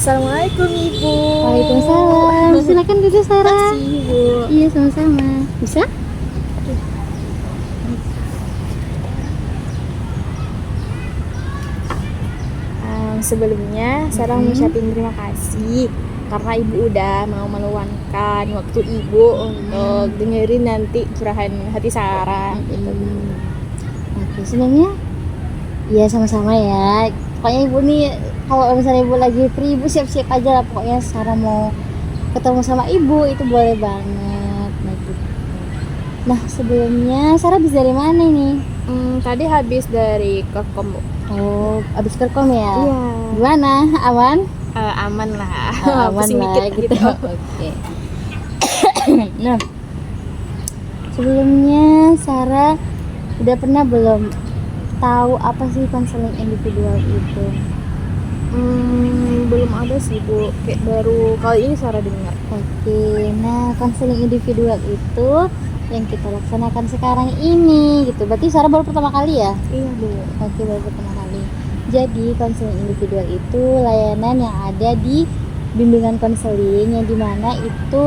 Assalamualaikum Ibu. Waalaikumsalam. Silakan duduk Sarah. Makasih Ibu. Iya sama-sama. Bisa? Sebelumnya Sarah mengucapkan terima kasih karena Ibu udah mau meluangkan waktu Ibu untuk dengerin nanti curahan hati Sarah gitu. Oke, sebenarnya iya sama-sama ya. Pokoknya Ibu nih kalau misalnya Ibu lagi free, Ibu siap-siap aja lah. Pokoknya Sarah mau ketemu sama Ibu itu boleh banget. Nah, gitu. Nah sebelumnya Sarah habis dari mana nih? Tadi habis dari Kekom Bu. Oh, habis kerkom ya? Iya. Gimana? Aman? Aman lah. Aman Pusing lah dikit gitu. Oke. Nah, sebelumnya Sarah udah pernah belum tahu apa sih konseling individual itu? Belum ada sih Bu. Kayak baru kali ini Sarah dengar. Oke, nah konseling individual itu yang kita laksanakan sekarang ini gitu. Berarti Sarah baru pertama kali ya? Iya Bu. Oke, baru pertama kali. Jadi konseling individual itu layanan yang ada di bimbingan konseling yang dimana itu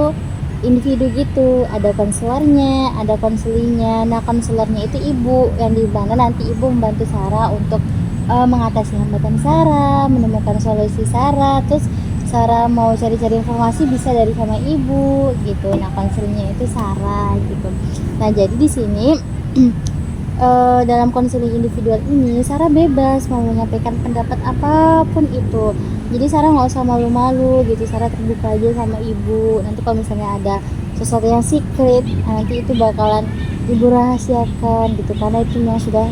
individu gitu, ada konselornya, ada konselingnya. Nah konselornya itu ibu, yang dimana nanti ibu membantu Sarah untuk mengatasi hambatan Sarah, menemukan solusi Sarah. Terus Sarah mau cari-cari informasi bisa dari sama ibu gitu. Nah konselingnya itu Sarah gitu. Nah jadi di sini dalam konseling individual ini Sarah bebas mau menyampaikan pendapat apapun itu. Jadi Sarah nggak usah malu-malu gitu. Sarah terbuka aja sama ibu. Nanti kalau misalnya ada sesuatu yang secret, nanti itu bakalan ibu rahasiakan gitu. Karena itu yang sudah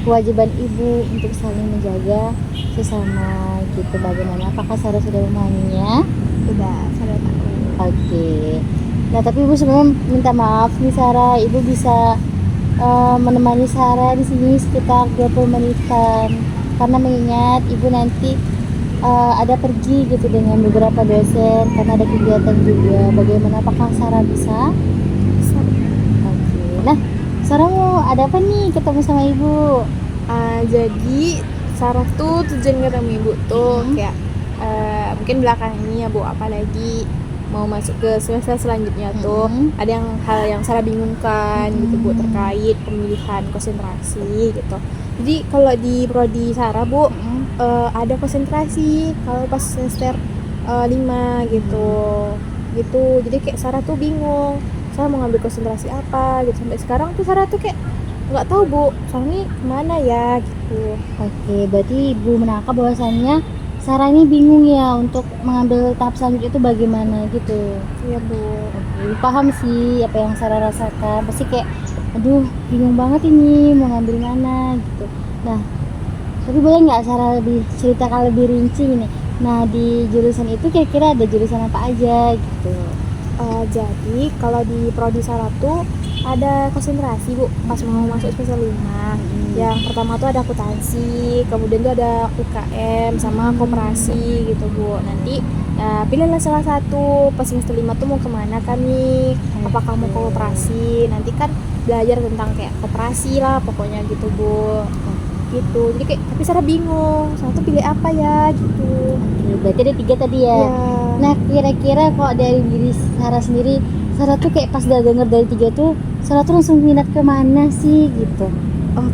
kewajiban ibu untuk saling menjaga sesama gitu. Bagaimana? Apakah Sarah sudah memahaminya? Udah Sarah tahu. Oke. Nah tapi ibu sebenarnya minta maaf nih Sarah. Ibu bisa menemani Sarah di sini sekitar 20 menitan karena mengingat ibu nanti ada pergi gitu dengan beberapa dosen karena ada kegiatan juga. Bagaimana, apakah Sarah bisa? Oke. Nah Sarah mau ada apa nih ketemu sama ibu? Jadi Sarah tuh tujuan ketemu Ibu tuh kayak mungkin belakang ini ya Bu, apalagi mau masuk ke semester selanjutnya tuh ada hal yang Sarah bingungkan gitu Bu terkait pemilihan konsentrasi gitu. Jadi kalau di prodi Sarah Bu ada konsentrasi kalau pas semester 5 gitu. Jadi kayak Sarah tuh bingung Sarah mau ngambil konsentrasi apa gitu. Sampai sekarang tuh Sarah tuh kayak nggak tahu Bu soalnya kemana ya gitu. Oke, berarti ibu menangkap bahwasannya Sarah ini bingung ya untuk mengambil tahap selanjutnya itu bagaimana gitu. Iya Bu. Oke, paham sih apa yang Sarah rasakan. Pasti kayak, aduh bingung banget ini mau ngambil mana gitu. Nah, tapi boleh nggak Sarah lebih ceritakan lebih rinci nih. Nah di jurusan itu kira-kira ada jurusan apa aja gitu? Jadi kalau di prodi Sarah tuh ada konsentrasi Bu pas mau masuk semester 5. Yang pertama tuh ada akuntansi, kemudian tuh ada UKM sama koperasi gitu Bu. Nanti pilihlah salah satu. Pas semester 5 tuh mau kemana kami, apakah mau koperasi, nanti kan belajar tentang kayak koperasi lah pokoknya gitu Bu. Gitu, jadi kayak tapi Sarah bingung Sarah tuh pilih apa ya gitu. Oke, berarti ada 3 tadi ya. Ya. Nah kira-kira kok dari diri Sarah sendiri, Sarah tuh kayak pas udah denger dari 3 tuh Sarah tuh langsung minat kemana sih gitu?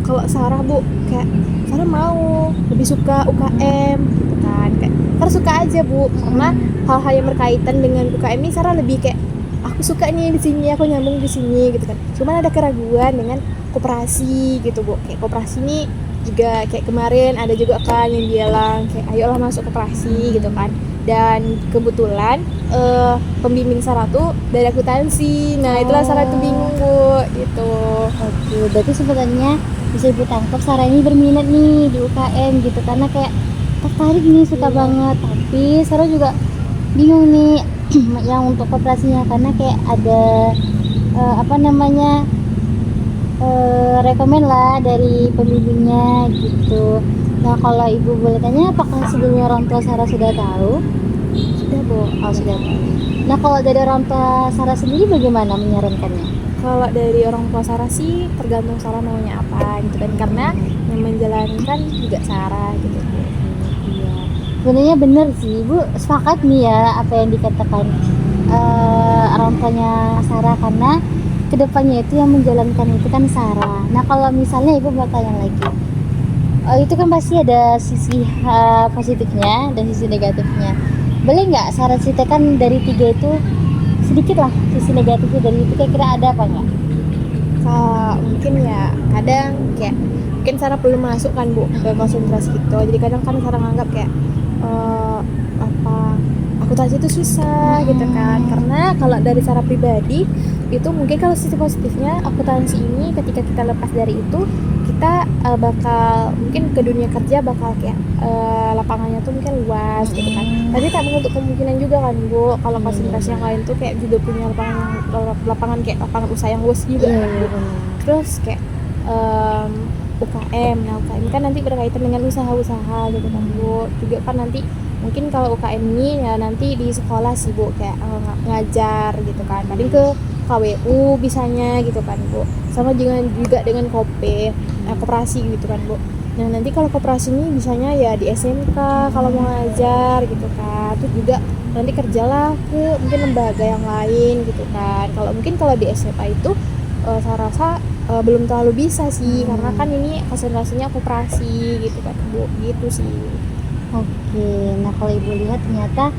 Kalau Sarah Bu kayak Sarah mau lebih suka UKM gitu kan, kayak Sarah suka aja Bu karena hal-hal yang berkaitan dengan UKM ini Sarah lebih kayak aku suka nih di sini, aku nyambung di sini gitu kan. Cuman ada keraguan dengan koperasi gitu Bu, kayak koperasi ini juga kayak kemarin ada juga kan yang bilang kayak ayolah masuk koperasi gitu kan. Dan kebetulan pembimbing Sarah tuh dari akuntansi. Nah itulah Sarah tuh bingung Bu gitu. Oke, berarti sebenarnya bisa ibu tangkap Sarah ini berminat nih di UKM gitu karena kayak tertarik nih, suka banget. Tapi Sarah juga bingung nih yang untuk koperasinya karena kayak ada rekomen lah dari pembimbingnya gitu. Nah kalau ibu boleh tanya, apakah sebelumnya orang tua Sarah sudah tahu? Sudah Bu. Oh sudah tahu. Nah kalau dari orang tua Sarah sendiri bagaimana menyarankannya? Kalau dari orang tua Sarah sih tergantung Sarah maunya apa gitu kan, karena yang menjalankan juga Sarah gitu. Iya. sebenarnya bener sih Ibu, sepakat nih ya apa yang dikatakan orang tuanya Sarah, karena kedepannya itu yang menjalankan itu kan Sarah. Nah kalau misalnya Ibu mau tanya lagi, itu kan pasti ada sisi positifnya dan sisi negatifnya. Boleh nggak Sarah ceritakan dari 3 itu sedikit lah sisi negatifnya dari itu, kira-kira ada apa nggak? Mungkin ya kadang kayak mungkin Sarah belum masuk kan Bu ke konsentrasi gitu, jadi kadang kan Sarah nganggap kayak apa akuntansi itu susah gitu kan, karena kalau dari Sarah pribadi itu mungkin kalau sisi positifnya akuntansi ini ketika kita lepas dari itu kita bakal mungkin ke dunia kerja bakal kayak lapangannya tuh mungkin luas gitu kan, tapi tak menutup kemungkinan juga kan Bu kalau konsentrasi yang lain tuh kayak juga punya lapangan kayak lapangan usaha yang luas juga kan Bu. Terus kayak UKM, nah UKM kan nanti berkaitan dengan usaha-usaha gitu kan Bu, juga kan nanti mungkin kalau UKM ini ya nanti di sekolah sih Bu kayak ngajar gitu kan, paling ke KWU bisanya gitu kan Bu, sama juga dengan koperasi gitu kan Bu. Nah nanti kalau koperasi ini bisanya ya di SMK kalau mau ngajar gitu kan, terus juga nanti kerjalah ke mungkin lembaga yang lain gitu kan. Kalau di SMA itu saya rasa belum terlalu bisa sih, karena kan ini konsentrasinya koperasi gitu kan Bu, gitu sih. Oke, nah kalau Ibu lihat ternyata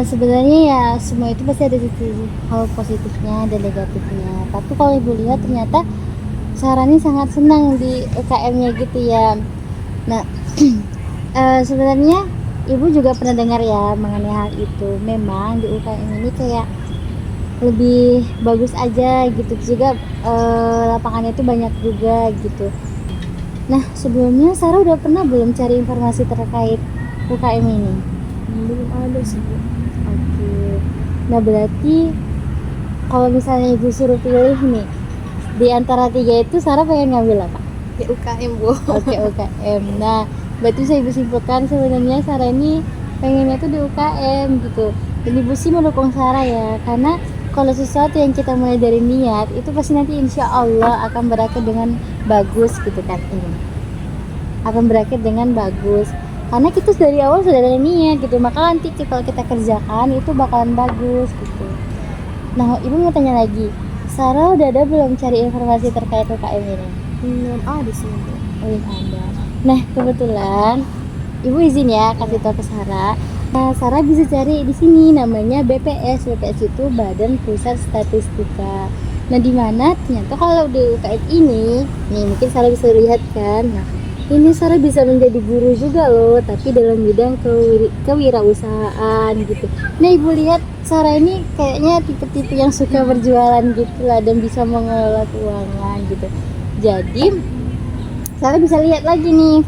sebenarnya ya semua itu pasti ada sisi hal positifnya dan negatifnya. Tapi kalau Ibu lihat ternyata Sarah ini sangat senang di UKM-nya gitu ya. Nah, sebenarnya Ibu juga pernah dengar ya mengenai hal itu. Memang di UKM ini kayak lebih bagus aja gitu, juga lapangannya itu banyak juga gitu. Nah sebelumnya Sarah udah pernah belum cari informasi terkait UKM ini? Belum ada sih Bu. Oke. Nah berarti kalau misalnya Ibu suruh pilih nih di antara 3 itu Sarah pengen ngambil apa? Ya UKM Bu. Oke, UKM. Nah berarti saya Ibu simpulkan sebenarnya Sarah ini pengennya tuh di UKM gitu. Dan Ibu sih mendukung Sarah ya, karena kalau sesuatu yang kita mulai dari niat itu pasti nanti insya Allah akan berakhir dengan bagus gitu kan, akan berakhir dengan bagus karena kita dari awal sudah ada niat gitu, maka nanti kalau kita kerjakan itu bakalan bagus gitu. Nah Ibu mau tanya lagi, Sarah udah ada belum cari informasi terkait UKM ini? Belum ada sih Bu. Belum ada. Nah kebetulan Ibu izin ya kasih tahu ke Sarah. Nah, Sarah bisa cari di sini namanya BPS. BPS itu Badan Pusat Statistika. Nah, di mana ternyata kalau di UKM ini, nih mungkin Sarah bisa lihat kan. Nah, ini Sarah bisa menjadi guru juga loh, tapi dalam bidang kewirausahaan gitu. Nah, Ibu lihat Sarah ini kayaknya tipe-tipe yang suka berjualan gitu lah dan bisa mengelola keuangan gitu. Jadi, Sarah bisa lihat lagi nih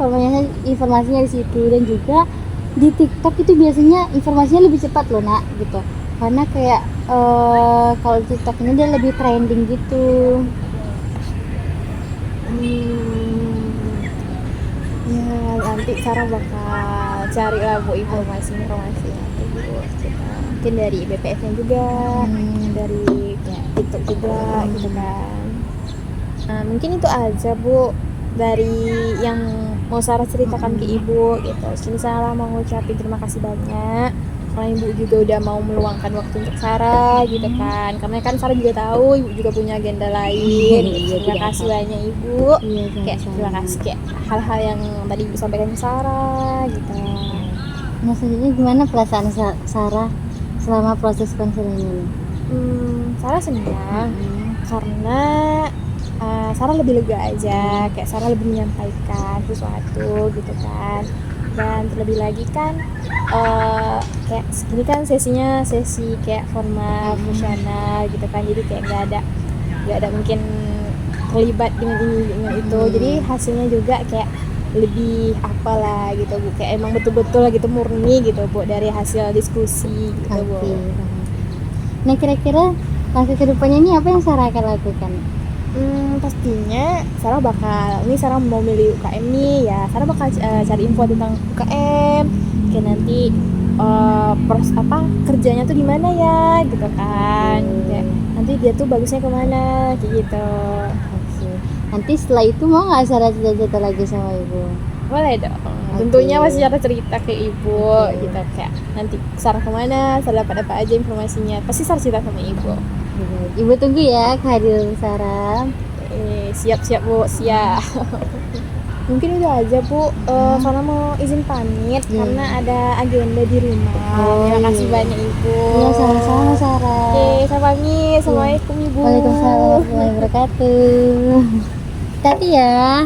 informasinya di situ, dan juga di TikTok itu biasanya informasinya lebih cepat loh nak gitu, karena kayak kalau TikTok ini dia lebih trending gitu. Ya nanti Sarah bakal cari lah Bu informasinya nanti Bu. Mungkin dari BPS-nya juga, dari ya, TikTok juga gitu kan. Nah, mungkin itu aja Bu dari yang mau Sarah ceritakan ke Ibu gitu. Jadi Sarah mau ngucapin terima kasih banyak karena Ibu juga udah mau meluangkan waktu untuk Sarah gitu kan, karena kan Sarah juga tahu Ibu juga punya agenda lain. Terima kasih banyak Ibu. Kayak terima kasih kayak hal-hal yang tadi Ibu sampaikan ke Sarah gitu. Nah sebenarnya gimana perasaan Sarah selama proses konseling ini? Sarah senang karena Sarah lebih lega aja, kayak Sarah lebih menyampaikan sesuatu gitu kan. Dan terlebih lagi kan kayak segini kan sesinya sesi kayak formal profesional gitu kan, jadi kayak nggak ada mungkin terlibat dengan ini dengan itu, jadi hasilnya juga kayak lebih apalah gitu Bu, kayak emang betul-betul gitu murni gitu Bu dari hasil diskusi gitu Bu. Nah kira-kira langkah kedepannya ini apa yang Sarah akan lakukan? Pastinya Sarah mau milih UKM nih ya, Sarah bakal cari info tentang UKM kayak nanti kerjanya tuh di mana ya gitu kan, kayak nanti dia tuh bagusnya kemana kayak gitu. Nanti setelah itu mau nggak Sarah cerita lagi sama Ibu? Boleh dong. tentunya masih ada cerita ke ibu gitu, kayak nanti Sarah kemana, Sarah dapat apa aja informasinya, pasti Sarah cerita sama ibu. Ibu tunggu ya kehadiran Sarah. Siap-siap Bu, siap. Mungkin itu aja Bu, karena mau izin pamit karena ada agenda di rumah. Terima kasih banyak Ibu. Iya, sama-sama Sarah. Oke, saya pamit. Assalamualaikum Ibu. Waalaikumsalam warahmatullahi wabarakatuh. Hati ya.